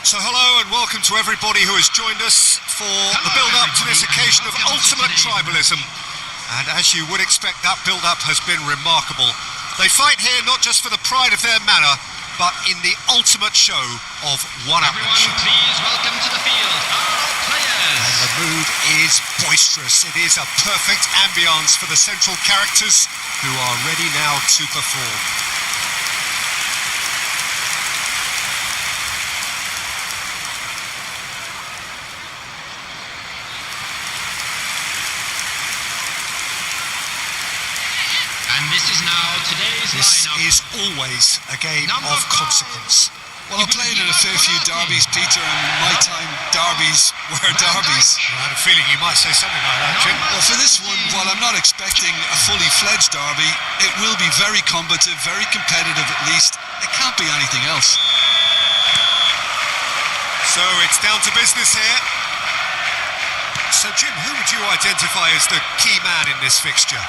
So hello and welcome to everybody who has joined us for the build-up to this occasion of ultimate tribalism. And as you would expect, that build-up has been remarkable. They fight here not just for the pride of their manor, but in the ultimate show of one-upmanship. Everyone, please welcome to the field our players. And the mood is boisterous. It is a perfect ambience for the central characters who are ready now to perform. And this is now today's This lineup. is always a game of consequence. Well, I've played in a fair few derbies, Peter, and in my time, derbies were derbies. I had a feeling you might say something like that, Jim. Well, for this one, while I'm not expecting a fully fledged derby, it will be very combative, very competitive at least. It can't be anything else. So it's down to business here. So, Jim, who would you identify as the key man in this fixture?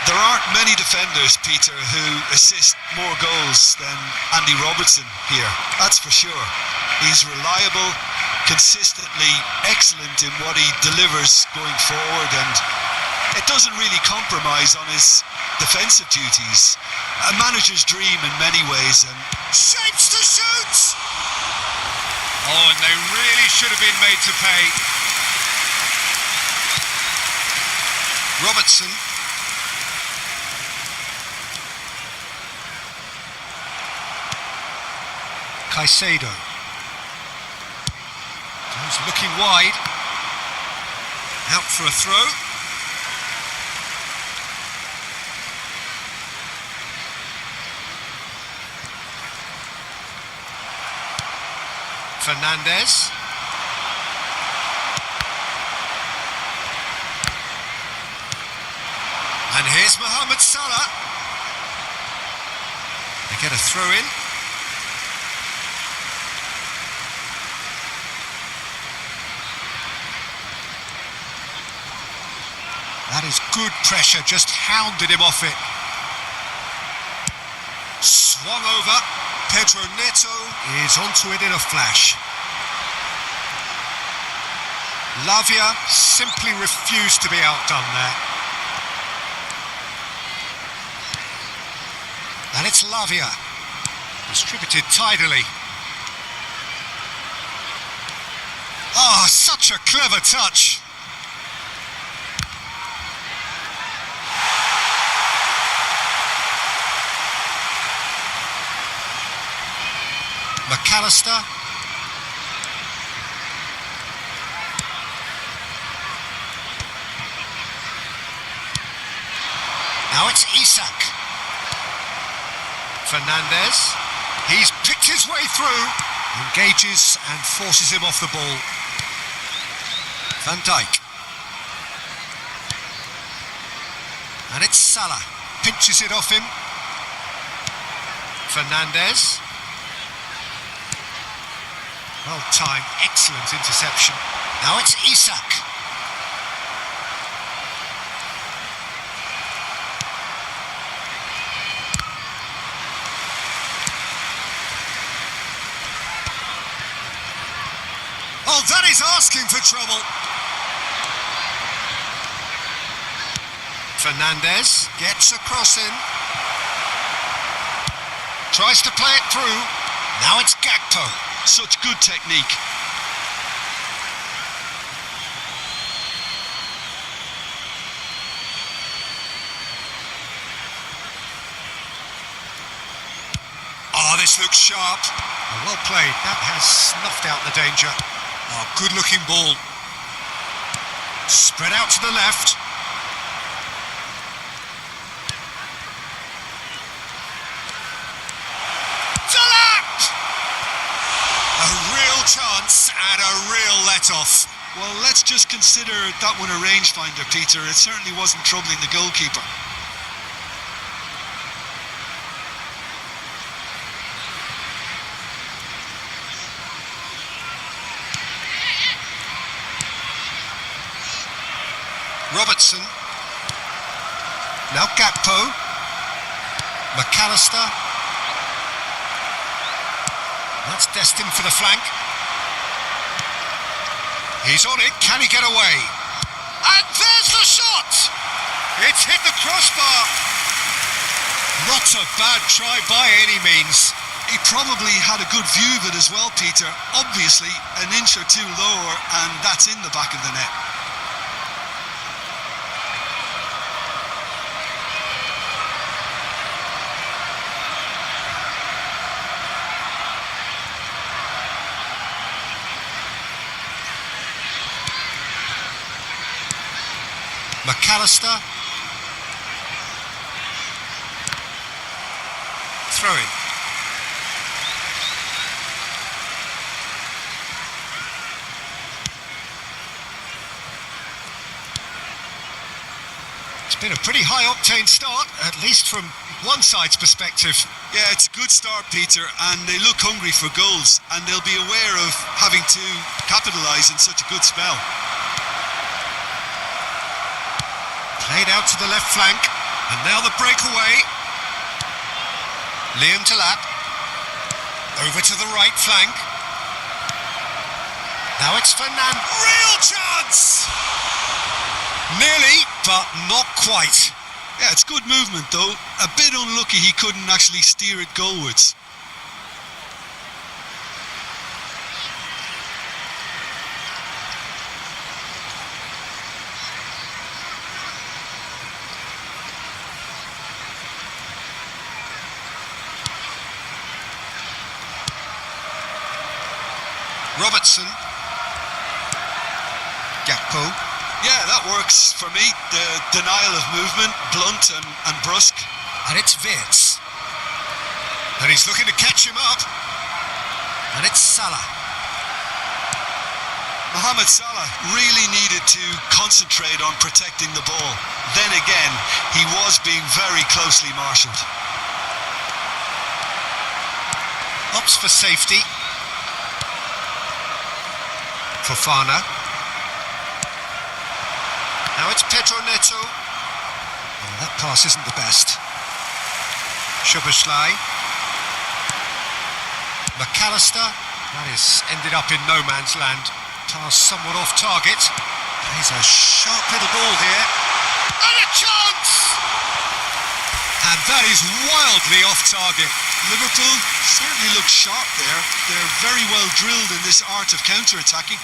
There aren't many defenders, Peter, who assist more goals than Andy Robertson here. That's for sure. He's reliable, consistently excellent in what he delivers going forward, and it doesn't really compromise on his defensive duties. A manager's dream in many ways, and Shapes to shoot! Oh, and they really should have been made to pay. Robertson. Caicedo. He's looking wide. Out for a throw. Fernandez. And here's Mohamed Salah. They get a throw in. That is good pressure, just hounded him off it. Swung over. Pedro Neto is onto it in a flash. Lavia simply refused to be outdone there. And it's Lavia. Distributed tidily. Oh, such a clever touch. McAllister. Now it's Isak. Fernandez. He's picked his way through. Engages and forces him off the ball. Van Dijk. And it's Salah. Pinches it off him. Fernandez. Well timed, excellent interception. Now it's Isak. Oh, that is asking for trouble. Fernandez gets a cross in. Tries to play it through. Now it's Gakpo. such good technique. Oh, this looks sharp. Oh, well played. That has snuffed out the danger. Oh, good-looking ball. Spread out to the left. A real chance and a real let-off. Well, let's just consider that one a rangefinder, Peter. It certainly wasn't troubling the goalkeeper. Robertson. Now Gakpo. McAllister. That's destined for the flank. He's on it, can he get away? And there's the shot! It's hit the crossbar. Not a bad try by any means. He probably had a good view of it as well, Peter. Obviously, an inch or two lower, and that's in the back of the net. McAllister. Throw in. It's been a pretty high-octane start, at least from one side's perspective. Yeah, it's a good start, Peter, and they look hungry for goals, and they'll be aware of having to capitalise in such a good spell. Played out to the left flank, and now the breakaway. Liam Delap. Over to the right flank. Now it's Fernand. Real chance! Nearly, but not quite. Yeah, it's good movement though. A bit unlucky he couldn't actually steer it goalwards. Robertson. Gakpo. Yeah, that works for me. The denial of movement, blunt and brusque. And it's Wirtz. And he's looking to catch him up. And it's Salah. Mohamed Salah really needed to concentrate on protecting the ball. Then again, he was being very closely marshalled. Opts for safety. Fofana. Now it's Pedro Neto. Oh, that pass isn't the best. Szoboszlai. McAllister. That is ended up in no man's land. Pass somewhat off target. Plays a sharp little ball here. And a chance! And that is wildly off target. Liverpool certainly look sharp there. They're very well drilled in this art of counter-attacking.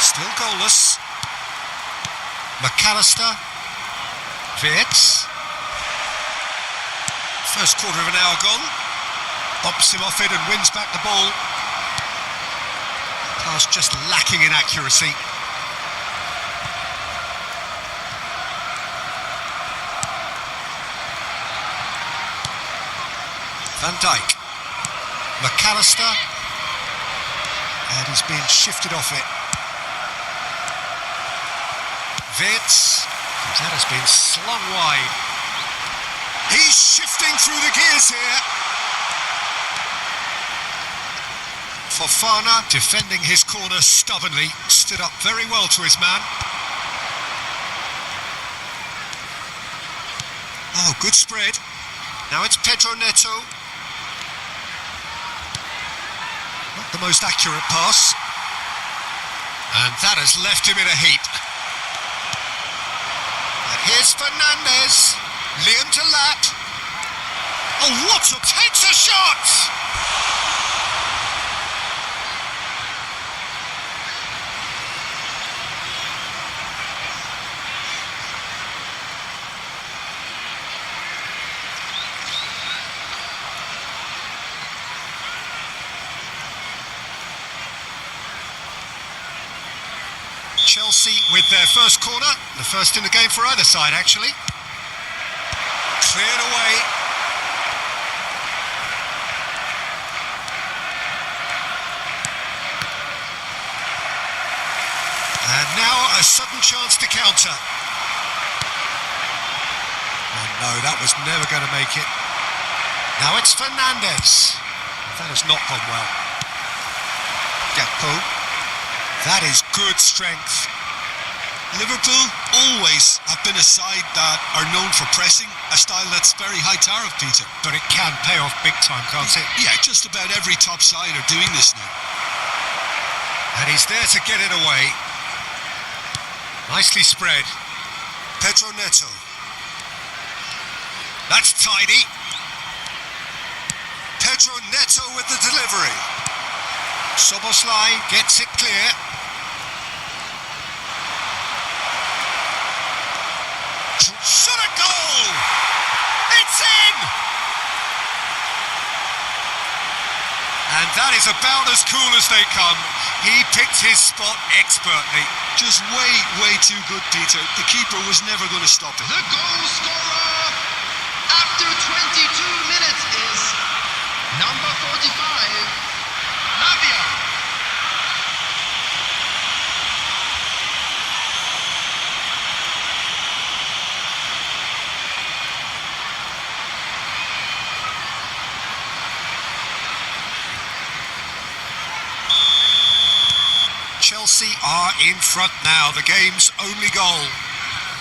Still goalless. McAllister. Wirtz. First quarter of an hour gone. Bumps him off it and wins back the ball. Pass just lacking in accuracy. Van Dijk. McAllister. And he's being shifted off it. Wirtz. That has been slung wide. He's shifting through the gears here. Fofana defending his corner stubbornly, stood up very well to his man. Oh, good spread. Now it's Pedro Neto. Not the most accurate pass. And that has left him in a heap. And here's Fernandez. Liam Delap. Oh, what a... takes a shot! Chelsea with their first corner, the first in the game for either side actually. Cleared away. And now a sudden chance to counter. Oh no, that was never going to make it. Now it's Fernandez. That has not gone well. Gakpo. That is good strength. Liverpool always have been a side that are known for pressing, a style that's very high tariff, Peter. But it can pay off big time, can't it? Yeah, just about every top side are doing this now. And he's there to get it away. Nicely spread. Pedro Neto. That's tidy. Pedro Neto with the delivery. Szoboszlai gets it clear. Shot a goal! It's in! And that is about as cool as they come. He picked his spot expertly. Just way too good, Peter. The keeper was never going to stop it. The goal scorer after 22 minutes is number 45, Navia. Chelsea are in front now, the game's only goal.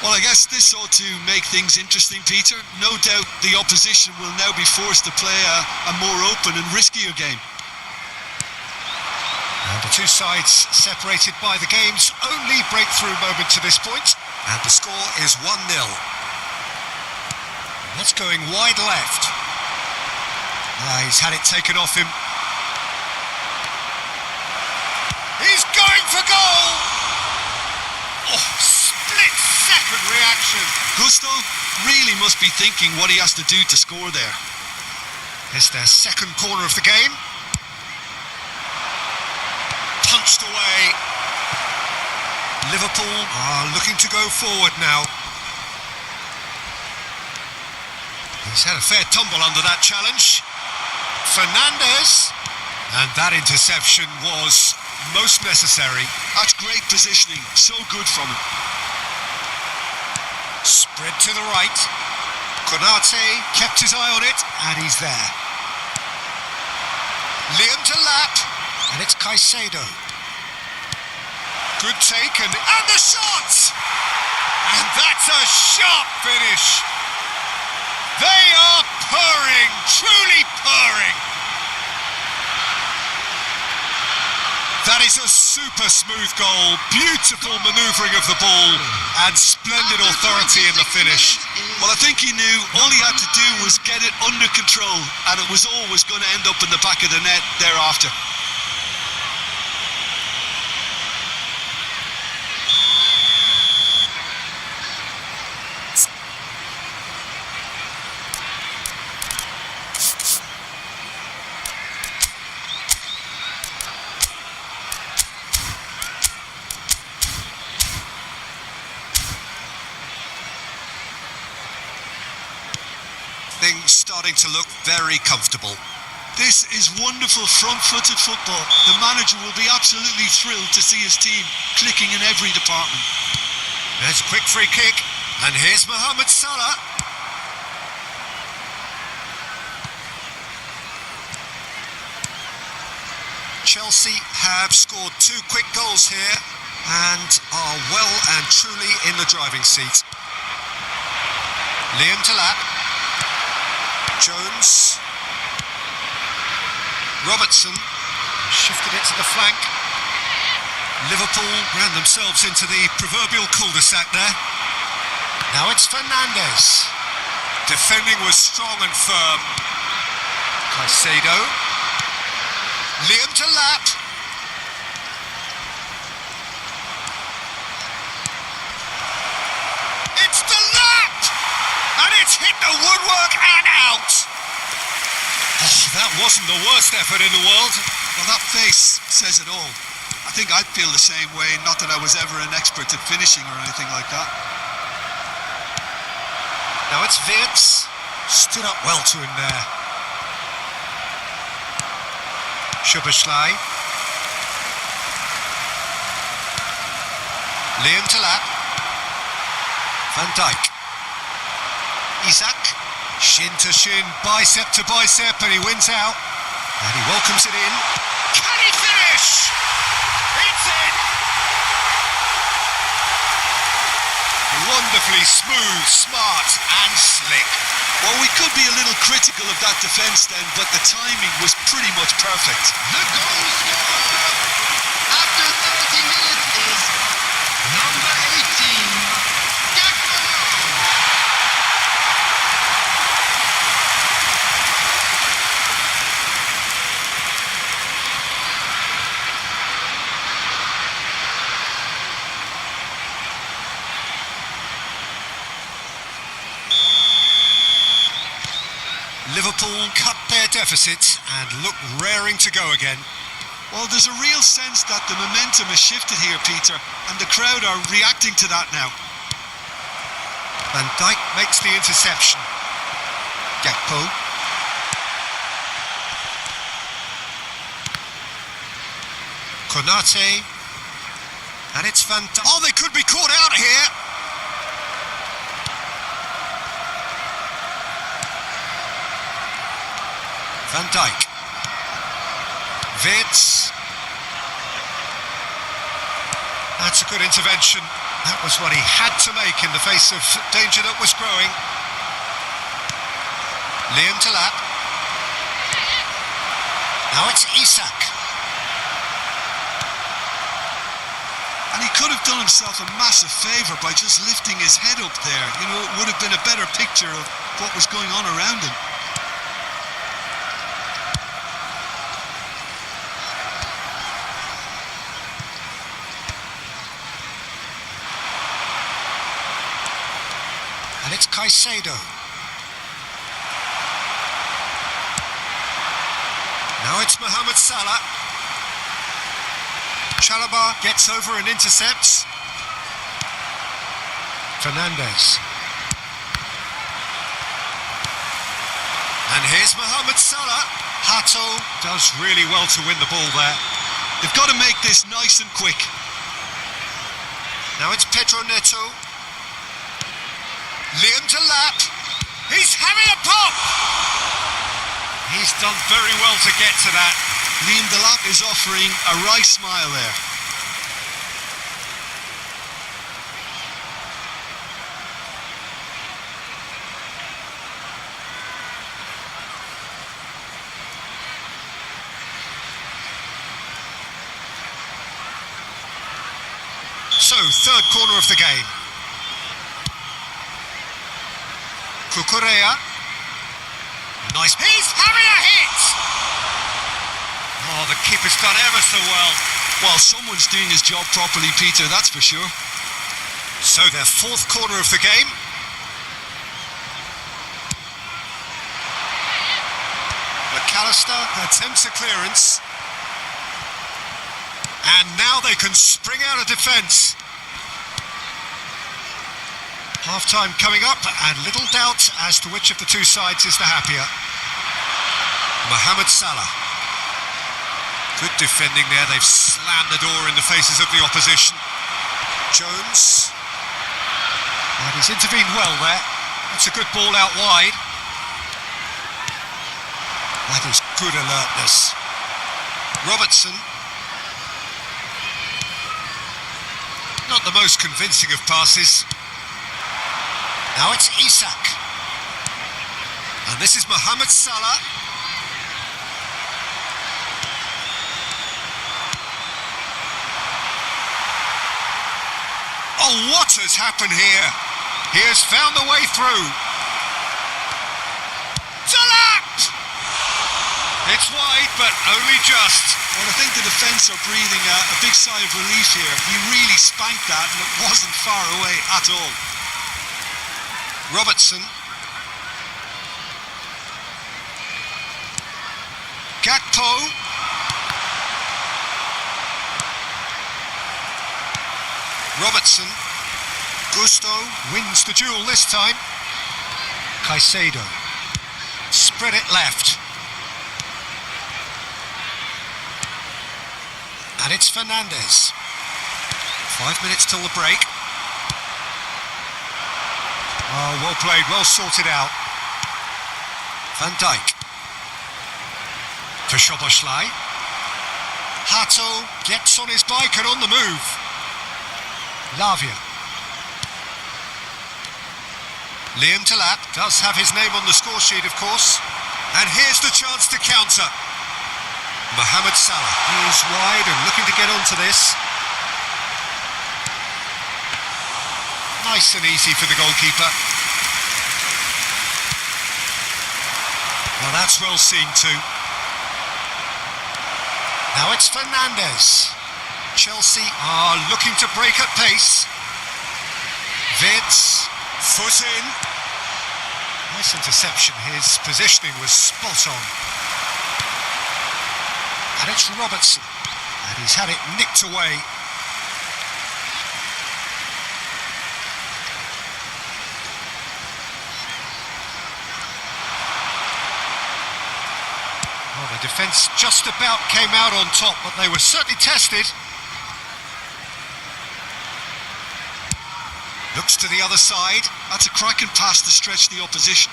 Well, I guess this ought to make things interesting, Peter. No doubt the opposition will now be forced to play a more open and riskier game. And the two sides separated by the game's only breakthrough moment to this point. And the score is 1-0. That's going wide left. He's had it taken off him. He's going for goal! Oh, split-second reaction. Gusto really must be thinking what he has to do to score there. It's their second corner of the game. Punched away. Liverpool are looking to go forward now. He's had a fair tumble under that challenge. Fernandes. And that interception was most necessary. That's great positioning, so good from him. Spread to the right. Konate kept his eye on it, and he's there. Liam to lap, and it's Caicedo. Good take, and the shot! And that's a sharp finish. They are purring, truly purring. That is a super smooth goal, beautiful manoeuvring of the ball, and splendid authority in the finish. Well, I think he knew all he had to do was get it under control, and it was always going to end up in the back of the net thereafter. Things starting to look very comfortable. This is wonderful front-footed football. The manager will be absolutely thrilled to see his team clicking in every department. There's a quick free kick, and here's Mohamed Salah. Chelsea have scored 2 quick goals here and are well and truly in the driving seat. Liam to lap. Jones. Robertson shifted it to the flank. Liverpool ran themselves into the proverbial cul-de-sac there. Now it's Fernandes. Defending was strong and firm. Caicedo. Liam to lap. It's the lap! And it's hit the woodwork and out. Oh, that wasn't the worst effort in the world. Well, that face says it all. I think I'd feel the same way, not that I was ever an expert at finishing or anything like that. Now it's Wirtz. Stood up well to him there. Szoboszlai. Liam to lap. Van Dijk. Isak. Shin to shin, bicep to bicep, and he wins out. And he welcomes it in. Can he finish? It's in! wonderfully smooth, smart and slick. Well, we could be a little critical of that defence then, but the timing was pretty much perfect. The goal scorer after 30 minutes is number 18, Gakpo. Liverpool cut their deficit and look raring to go again. Well, there's a real sense that the momentum has shifted here, Peter, and the crowd are reacting to that now. Van Dijk makes the interception. Gakpo. Konate. And it's Van Dijk. Oh, they could be caught out here. Van Dijk. Wits. That's a good intervention. That was what he had to make in the face of danger that was growing. Liam Delap. Now it's Isak. And he could have done himself a massive favour by just lifting his head up there. You know, it would have been a better picture of what was going on around him. And it's Caicedo. Now it's Mohamed Salah. Chalobah gets over and intercepts. Fernandes. And here's Mohamed Salah. Hato does really well to win the ball there. They've got to make this nice and quick. Now it's Pedro Neto. Liam Delap. He's having a pop. He's done very well to get to that. Liam Delap is offering a wry smile there. So, third corner of the game. Cucurella. Nice. He's having a hit! Oh, the keeper's done ever so well. Well, someone's doing his job properly, Peter, that's for sure. So, their fourth corner of the game. McAllister attempts a clearance. And now they can spring out of defence. Half-time coming up, and little doubt as to which of the two sides is the happier. Mohamed Salah. Good defending there. They've slammed the door in the faces of the opposition. Jones. And he's intervened well there. That's a good ball out wide. That is good alertness. Robertson. Not the most convincing of passes. Now it's Isak. And this is Mohamed Salah. Oh, what has happened here? He has found the way through. Delap! It's wide, but only just. Well, I think the defence are breathing a big sigh of relief here. He really spanked that, and it wasn't far away at all. Robertson. Gakpo. Robertson. Gusto wins the duel this time. Caicedo. Spread it left. And it's Fernandes. 5 minutes till the break. Oh, well played, well sorted out. Van Dijk. For Szoboszlai. Hato gets on his bike and on the move. Lavia. Liam Delap does have his name on the score sheet, of course. And here's the chance to counter. Mohamed Salah is wide and looking to get onto this. Nice and easy for the goalkeeper. Well, that's well seen too. Now it's Fernandes. Chelsea are looking to break at pace. Vitz, foot in. Nice interception. His positioning was spot on. And it's Robertson. And he's had it nicked away. Well, the defence just about came out on top, but they were certainly tested. Looks to the other side. That's a cracking pass to stretch the opposition.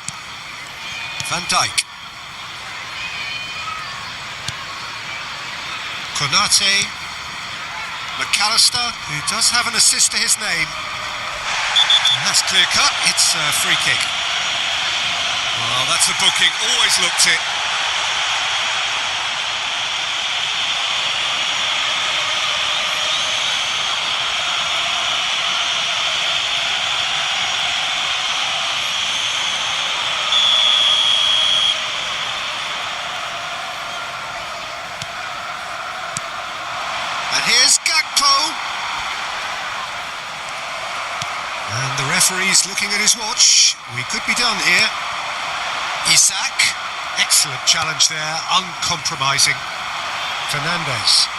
Van Dijk. Konate. McAllister, who does have an assist to his name. And that's clear cut. It's a free kick. Well, that's a booking. Always looked it. Here's Gakpo. And the referee's looking at his watch. We could be done here. Isak. Excellent challenge there, uncompromising. Fernandes.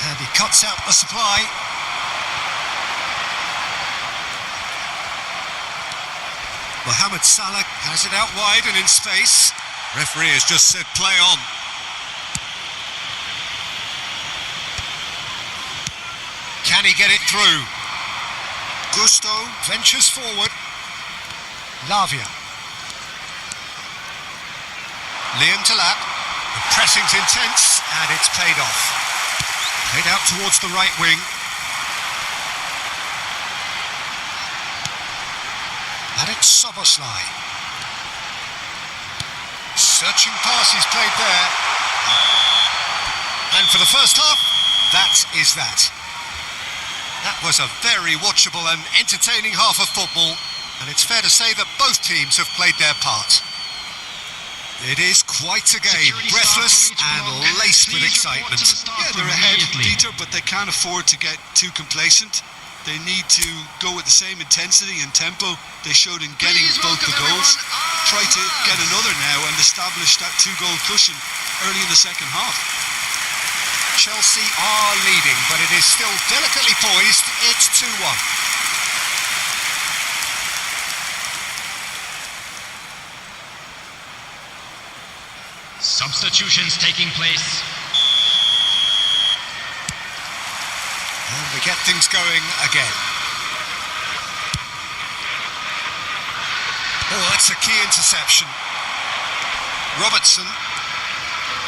And he cuts out the supply. Mohamed Salah has it out wide and in space. Referee has just said play on. Can he get it through? Gusto ventures forward. Lavia. Liam Delap. The pressing's intense and it's paid off. Played out towards the right wing. And it's Soboslai. Searching pass he's played there. And for the first half, that is that. That was a very watchable and entertaining half of football, and it's fair to say that both teams have played their part. It is quite a game, breathless and laced with excitement. Yeah, they're ahead, Peter, but they can't afford to get too complacent. They need to go with the same intensity and tempo they showed in getting both the goals. Try to get another now and establish that two-goal cushion early in the second half. Chelsea are leading, but it is still delicately poised. It's 2-1. Substitutions taking place. And we get things going again. Oh, that's a key interception. Robertson.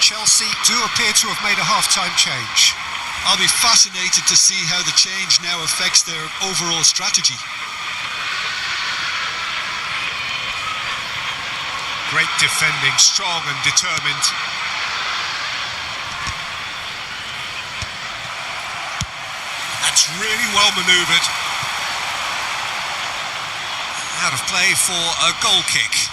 Chelsea do appear to have made a half-time change. I'll be fascinated to see how the change now affects their overall strategy. Great defending, strong and determined. That's really well manoeuvred. Out of play for a goal kick.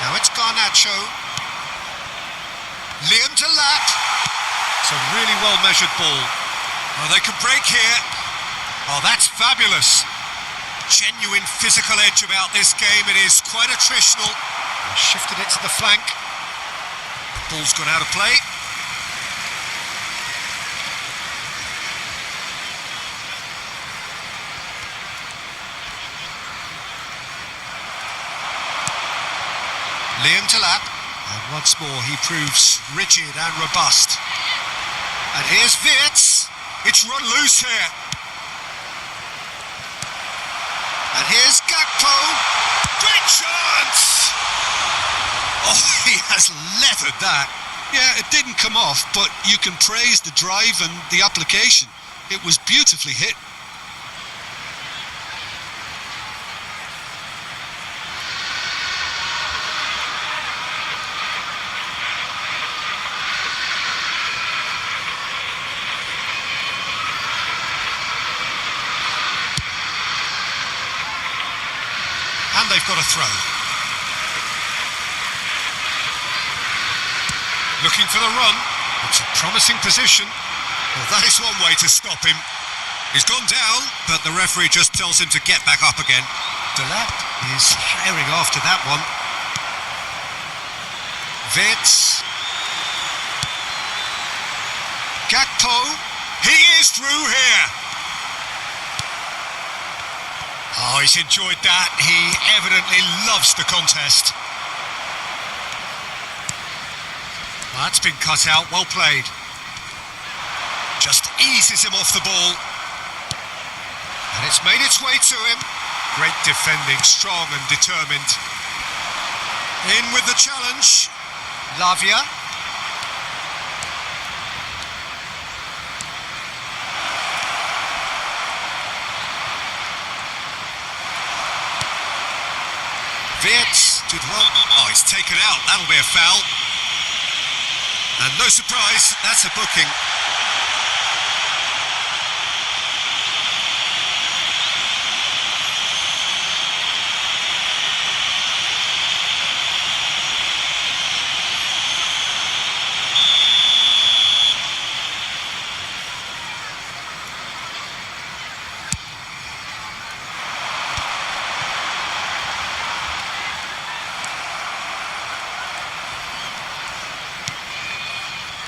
Now it's Garnacho. Liam Delap. It's a really well-measured ball. Oh, they can break here. Oh, that's fabulous. Genuine physical edge about this game. It is quite attritional. Shifted it to the flank. Ball's gone out of play. Liam Delap, and once more he proves rigid and robust. And here's Vitz. It's run loose here. Gakpo, great chance! Oh, he has leathered that. Yeah, it didn't come off, but you can praise the drive and the application. It was beautifully hit. And they've got a throw. Looking for the run. It's a promising position. Well, that is one way to stop him. He's gone down, but the referee just tells him to get back up again. Delap is herring after that one. Wits. Gakpo. He is through here. Oh, he's enjoyed that. He evidently loves the contest. That's been cut out. Well played. Just eases him off the ball. And it's made its way to him. Great defending, strong and determined. In with the challenge. Lavia. Wits did well. Oh, he's taken out. That'll be a foul. And no surprise, that's a booking.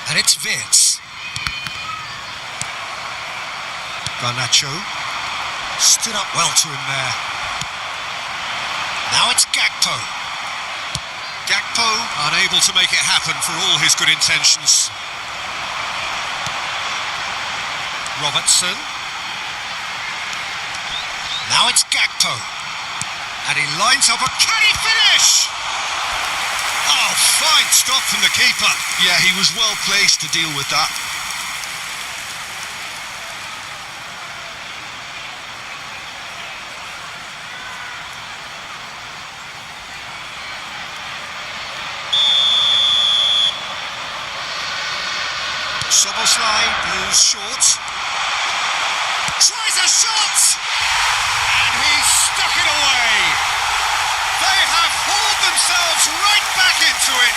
And it's Wits. Garnacho stood up well to him there. Now it's Gakpo. Gakpo unable to make it happen for all his good intentions. Robertson. Now it's Gakpo. And he lines up a... Can he finish? Oh, fine stop from the keeper. Yeah, he was well placed to deal with that. Soboslai moves short. Tries a shot! And he's stuck it away. They have hauled themselves right back into it.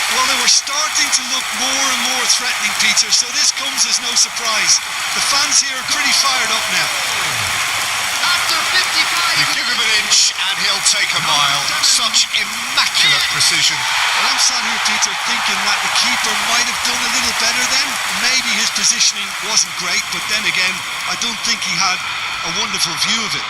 Well, they were starting to look more and more threatening, Peter, so this comes as no surprise. The fans here are pretty fired up now. After 55... You give him an inch and he'll take a mile. Such immaculate precision. Well, I'm sat here, Peter, thinking that the keeper might have done a little better then. Maybe his positioning wasn't great, but then again, I don't think he had a wonderful view of it.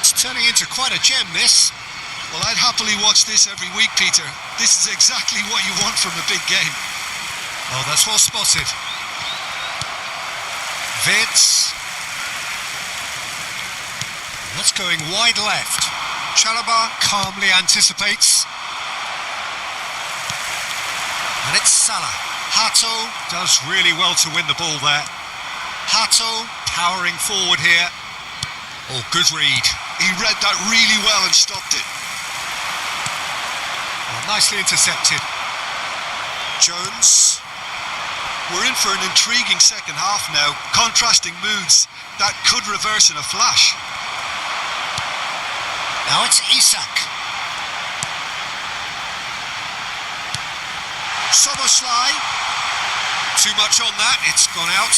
It's turning into quite a gem, this. Well, I'd happily watch this every week, Peter. This is exactly what you want from a big game. Oh, that's well spotted. Wits. That's going wide left. Chalobah calmly anticipates. And it's Salah. Hato does really well to win the ball there. Hato powering forward here. Oh, good read. He read that really well and stopped it. Oh, nicely intercepted. Jones. We're in for an intriguing second half now. Contrasting moods that could reverse in a flash. Now it's Isak. Soboslai. Too much on that, it's gone out.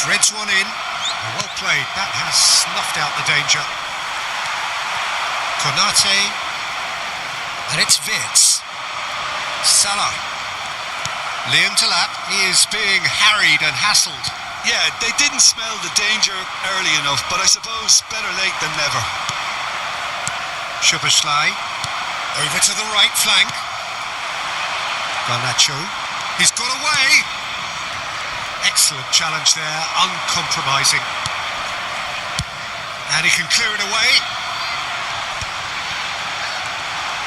Threads one in. Well played. That has snuffed out the danger. Konate. And it's Wits. Salah. Liam Delap, he is being harried and hassled. Yeah, they didn't smell the danger early enough, but I suppose better late than never. Szoboszlai, over to the right flank. Garnacho, he's got away. Excellent challenge there, uncompromising. And he can clear it away.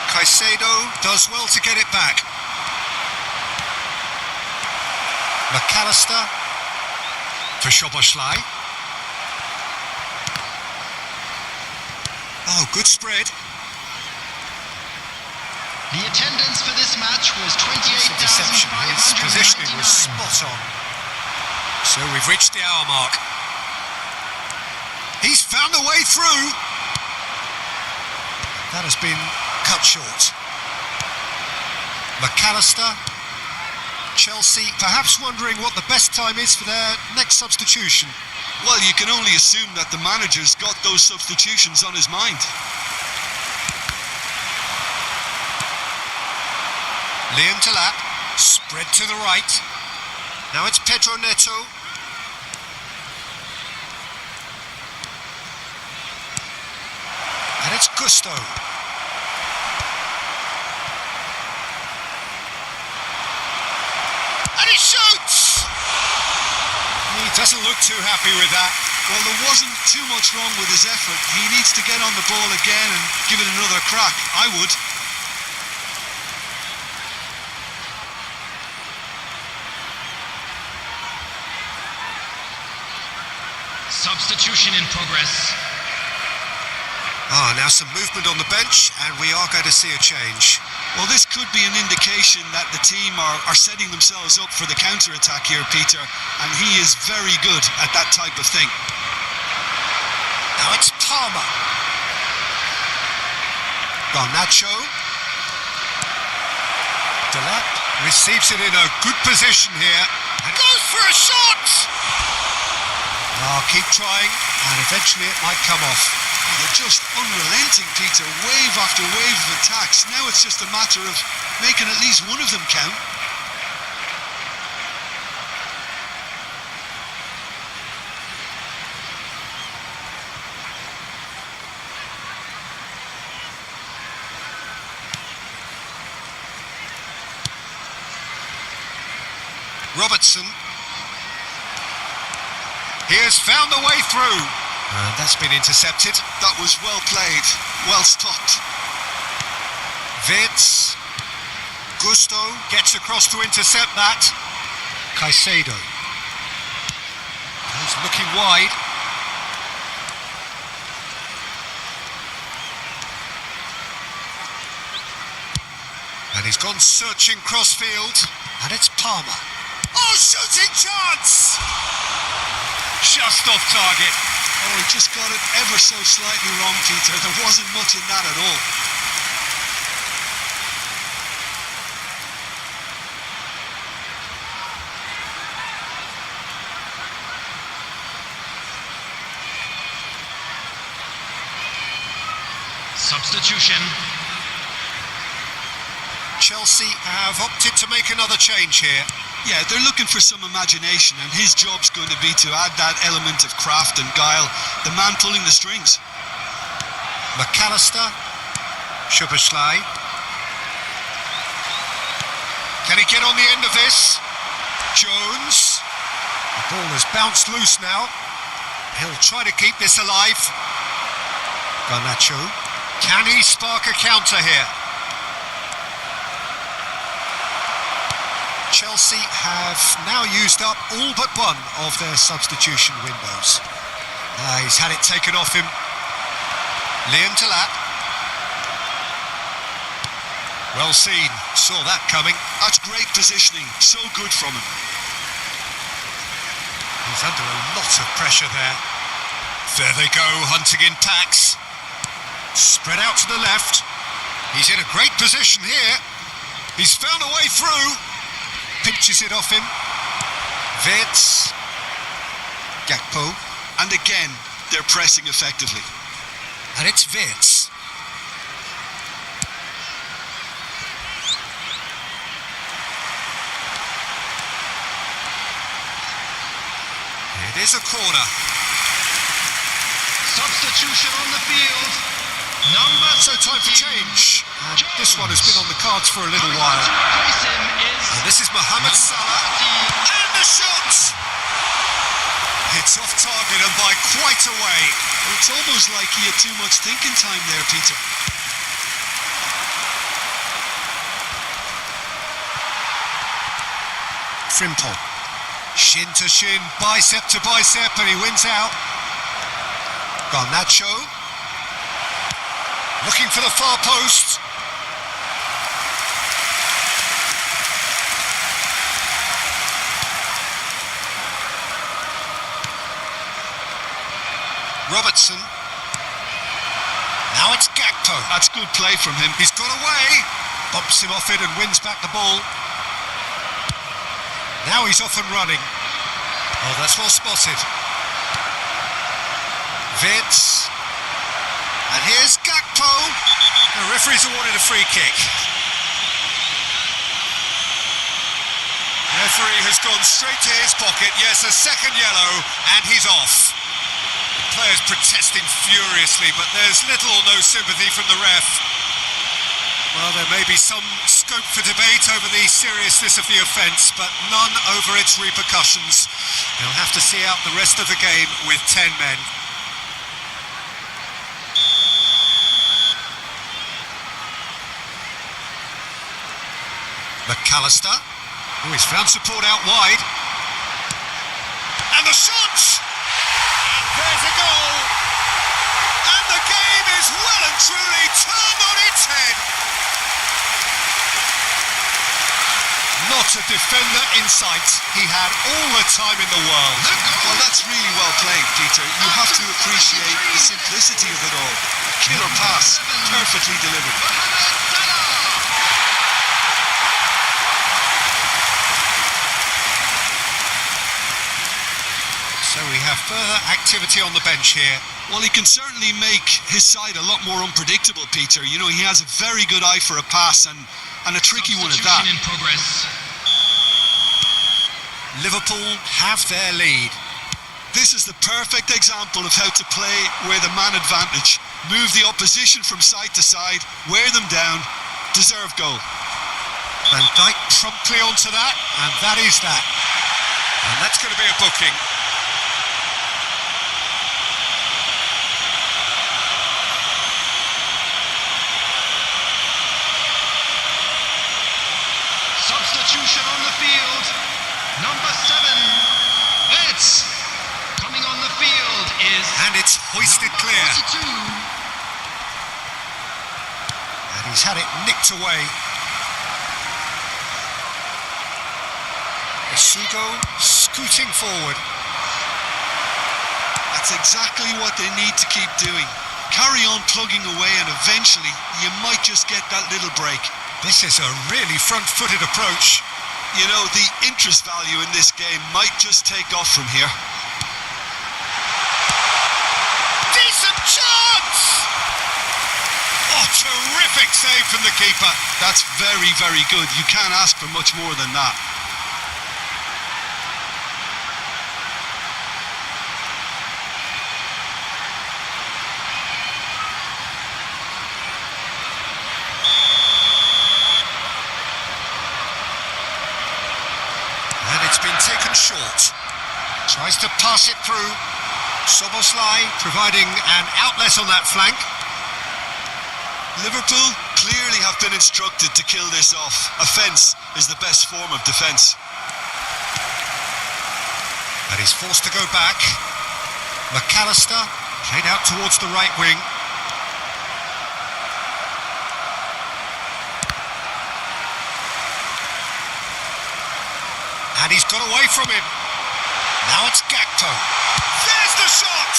Caicedo does well to get it back. McAllister for Szoboszlai. Oh, good spread. The attendance for this match was Deception. His positioning was 28,599. spot on. So we've reached the hour mark. He's found a way through. That has been cut short. McAllister. Chelsea perhaps wondering what the best time is for their next substitution. Well, you can only assume that the manager's got those substitutions on his mind. Liam Delap, spread to the right. Now it's Pedro Neto. And it's Gusto. And he shoots! He doesn't look too happy with that. Well, there wasn't too much wrong with his effort. He needs to get on the ball again and give it another crack. I would. Substitution in progress. Now some movement on the bench, and we are going to see a change. Well, this could be an indication that the team are setting themselves up for the counter-attack here, Peter, and he is very good at that type of thing. Now it's Palmer. Garnacho. Delap receives it in a good position here and goes for a shot! Keep trying, and eventually it might come off. They're just unrelenting, Peter. Wave after wave of attacks. Now it's just a matter of making at least one of them count. Robertson. He has found the way through. And that's been intercepted. That was well played, well stopped. Wirtz. Gusto gets across to intercept that. Caicedo. He's looking wide. And he's gone searching crossfield. And it's Palmer. Oh, shooting chance! Just off target. Oh, he just got it ever so slightly wrong, Peter. There wasn't much in that at all. Substitution. Chelsea have opted to make another change here. Yeah, they're looking for some imagination, and his job's going to be to add that element of craft and guile, the man pulling the strings. McAllister. Szoboszlai. Can he get on the end of this? Jones. The ball has bounced loose now. He'll try to keep this alive. Garnacho. Can he spark a counter here? Chelsea have now used up all but one of their substitution windows. He's had it taken off him. Liam Delap. Well seen, saw that coming. That's great positioning, so good from him. He's under a lot of pressure there. There they go, hunting in packs. Spread out to the left. He's in a great position here. He's found a way through. Pinches it off him. Wirtz. Gakpo. And again, they're pressing effectively. And it's Wirtz. It is a corner. Substitution on the field. So time for change. And this one has been on the cards for a little Coming while. on to replace him is And this is Mohamed Salah. And the shot! It's off target and by quite a way. It's almost like he had too much thinking time there, Peter. Frimpong. Shin to shin, bicep to bicep, and he wins out. Garnacho. Looking for the far post. Robertson. Now it's Gakpo. That's good play from him. He's got away. Bumps him off it and wins back the ball. Now he's off and running. Oh, that's well spotted. Vitz. And here's Gakpo. The referee's awarded a free kick. The referee has gone straight to his pocket. Yes, a second yellow, and he's off. The players protesting furiously, but there's little or no sympathy from the ref. Well, there may be some scope for debate over the seriousness of the offence, but none over its repercussions. They'll have to see out the rest of the game with 10 men. McAllister, who has found support out wide. And the shot! And there's a goal! And the game is well and truly turned on its head! Not a defender in sight. He had all the time in the world. Well, that's really well played, Peter. You have to appreciate the simplicity of it all. Killer pass, perfectly delivered. So we have further activity on the bench here. Well, he can certainly make his side a lot more unpredictable, Peter. You know, he has a very good eye for a pass and a tricky one at that. in progress. Liverpool have their lead. This is the perfect example of how to play with a man advantage. Move the opposition from side to side, wear them down, deserve goal. Van Dijk promptly onto that, and that is that. And that's going to be a booking. Substitution on the field. Number 7. It's coming on the field is And it's hoisted number clear. 42. And he's had it nicked away. Sugo scooting forward. That's exactly what they need to keep doing. Carry on plugging away and eventually you might just get that little break. This is a really front-footed approach. You know, the interest value in this game might just take off from here. Decent chance! Oh, terrific save from the keeper. That's very, very good. You can't ask for much more than that. And it's been taken short. Tries to pass it through. Soboslai providing an outlet on that flank. Liverpool clearly have been instructed to kill this off. Offence is the best form of defence. And he's forced to go back. McAllister played out towards the right wing. And he's got away from him. Now it's Gakpo. There's the shot!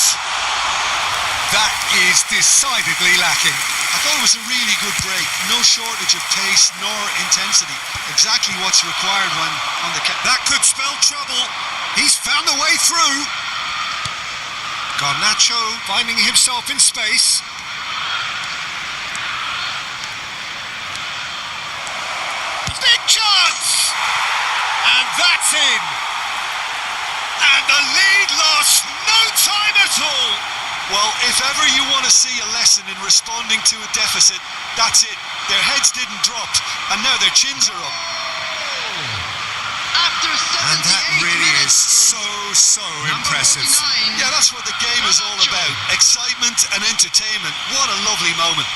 That is decidedly lacking. I thought it was a really good break. No shortage of pace nor intensity. Exactly what's required when on the That could spell trouble. He's found a way through. Garnacho finding himself in space. Big chance! And that's in. And the lead lost, no time at all. Well, if ever you want to see a lesson in responding to a deficit, that's it. Their heads didn't drop, and now their chins are up. After 78 And that really is minutes, so impressive. 49, Yeah, that's what the game is all about. Excitement and entertainment. What a lovely moment.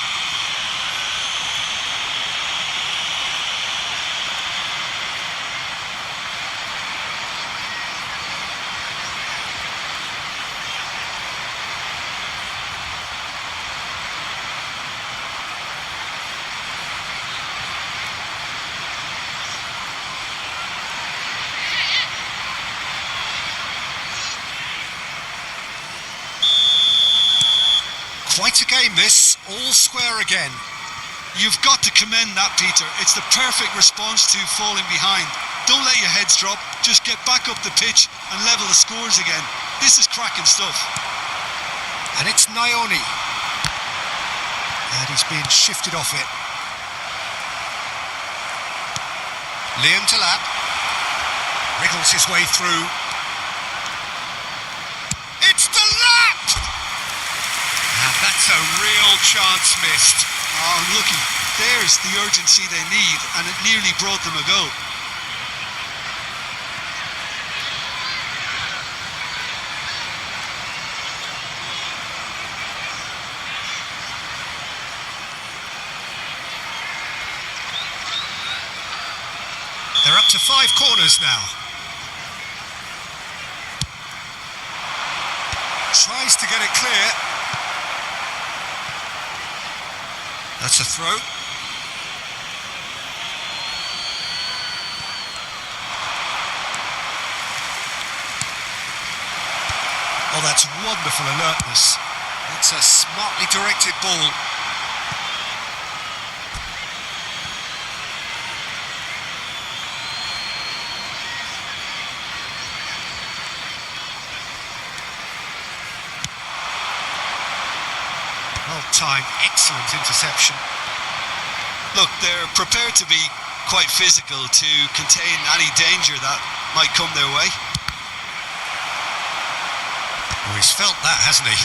Quite a game this, all square again. You've got to commend that, Peter. It's the perfect response to falling behind. Don't let your heads drop. Just get back up the pitch and level the scores again. This is cracking stuff. And it's Nayoni. And he's being shifted off it. Liam Delap wriggles his way through. It's Delap! And that's a real chance missed. Oh, looky, there's the urgency they need, and it nearly brought them a goal. They're up to 5 corners now. Tries to get it clear. That's a throw. Oh, that's wonderful alertness. It's a smartly directed ball. Well-timed, excellent interception. Look, they're prepared to be quite physical to contain any danger that might come their way. Oh, he's felt that, hasn't he?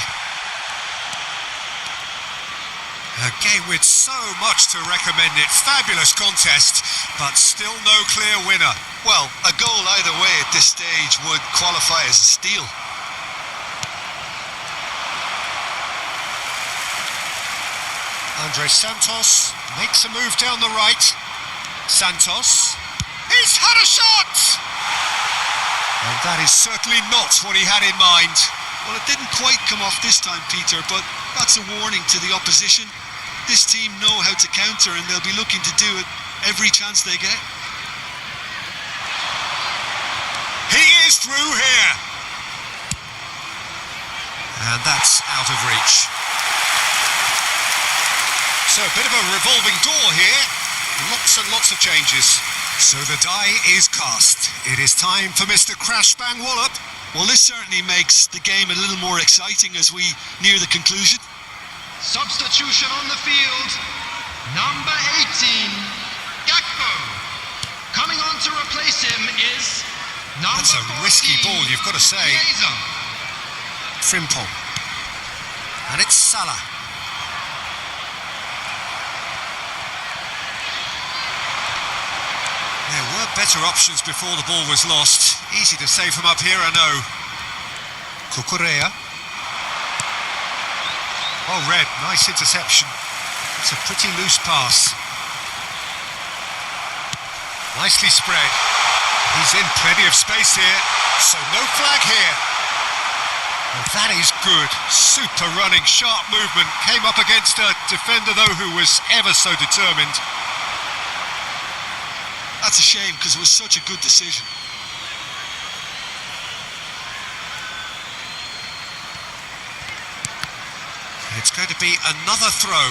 A game with so much to recommend it. Fabulous contest, but still no clear winner. Well, a goal either way at this stage would qualify as a steal. Andre Santos makes a move down the right. Santos, he's had a shot! And that is certainly not what he had in mind. Well, it didn't quite come off this time, Peter, but that's a warning to the opposition. This team know how to counter, and they'll be looking to do it every chance they get. He is through here. And that's out of reach. So a bit of a revolving door here. Lots and lots of changes. So the die is cast. It is time for Mr. Crash Bang Wallop. Well, this certainly makes the game a little more exciting as we near the conclusion. substitution on the field, number 18, Gakpo. Coming on to replace him is number 14, That's a risky ball, you've got to say. Chiesa. Frimpong. And it's Salah. There were better options before the ball was lost. Easy to save from up here, I know. Cucurella. Oh, Red, nice interception. It's a pretty loose pass. Nicely spread. He's in plenty of space here, so no flag here. Well, that is good. Super running, sharp movement. Came up against a defender, though, who was ever so determined. That's a shame, because it was such a good decision. It's going to be another throw.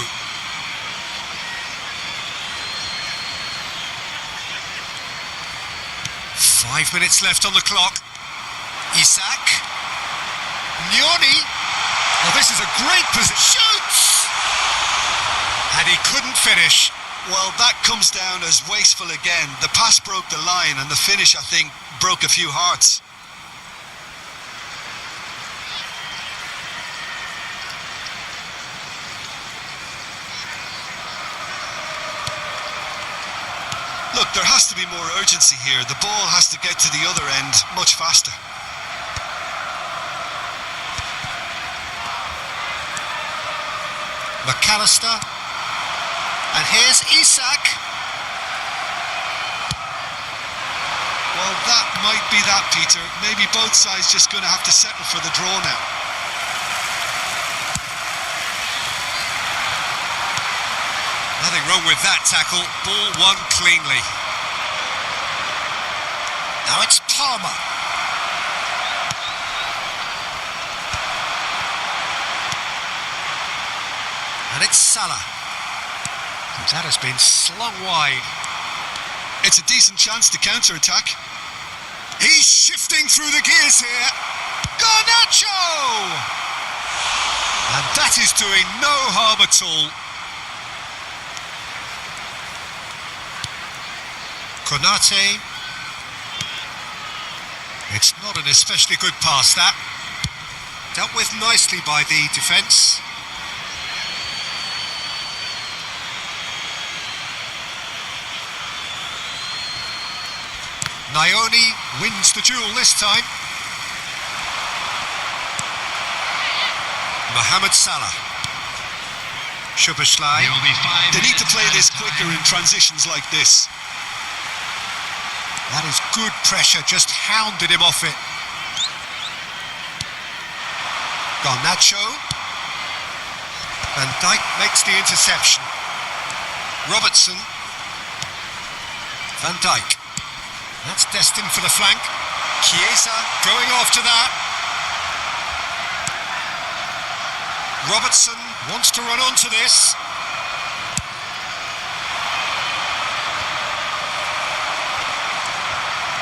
Five minutes left on the clock. Isak. Nyoni. Oh, this is a great position. Shoots! And he couldn't finish. Well, that comes down as wasteful again. The pass broke the line, and the finish, I think, broke a few hearts. Look, there has to be more urgency here. The ball has to get to the other end much faster. McAllister. And here's Isak. Well, that might be that, Peter. Maybe both sides just going to have to settle for the draw now. Nothing wrong with that tackle. Ball won cleanly. Now it's Palmer. And it's Salah. That has been slung wide. It's a decent chance to counter-attack. He's shifting through the gears here. Garnacho! And that is doing no harm at all. Konate. It's not an especially good pass, that. Dealt with nicely by the defence. Nioni wins the duel this time. Mohamed Salah. Szoboszlai. They need to play this quicker in transitions like this. That is good pressure, just hounded him off it. Garnacho. Van Dijk makes the interception. Robertson. Van Dijk. That's destined for the flank. Chiesa going after that. Robertson wants to run onto this.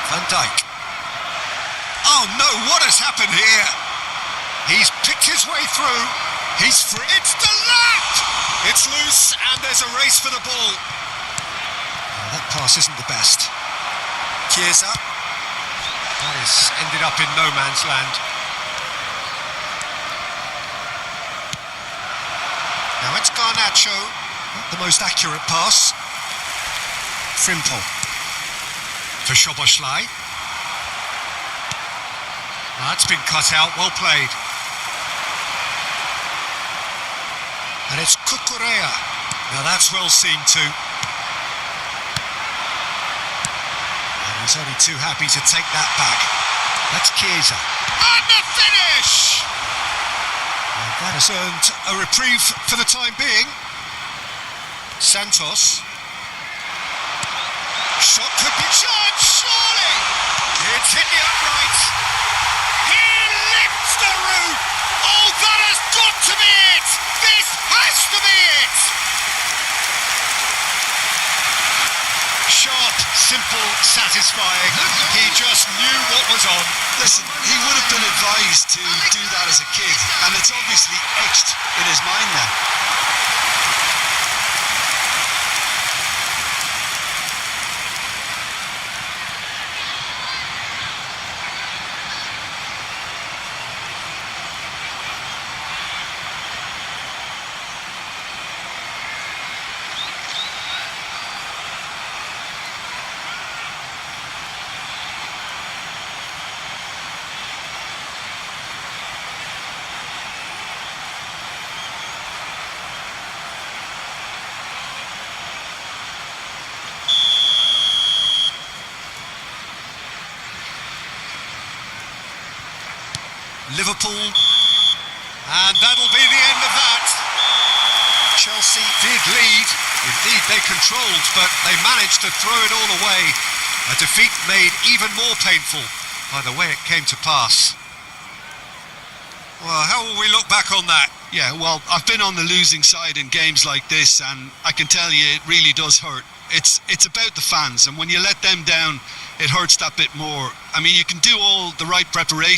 Van Dijk. Oh no, what has happened here? He's picked his way through. He's free. It's the left! It's loose and there's a race for the ball. Oh, that pass isn't the best. Chiesa. That has ended up in no man's land. Now it's Garnacho. Not the most accurate pass. Frimpong. For Szoboszlai. That's been cut out, well played. And it's Cucurella. Now that's well seen too. And he's only too happy to take that back. That's Chiesa. And the finish! And that has earned a reprieve for the time being. Santos. Shot could be charged, surely! It's hit the upright. He lifts the roof! Oh, that has got to be it! This has to be it! Sharp, simple, satisfying. He just knew what was on. Listen, he would have been advised to do that as a kid, and it's obviously etched in his mind now. Liverpool, and that'll be the end of that. Chelsea did lead, indeed they controlled, but they managed to throw it all away. A defeat made even more painful by the way it came to pass. Well, how will we look back on that? Yeah, well, I've been on the losing side in games like this, and I can tell you it really does hurt. It's about the fans, and when you let them down, it hurts that bit more. I mean, you can do all the right preparation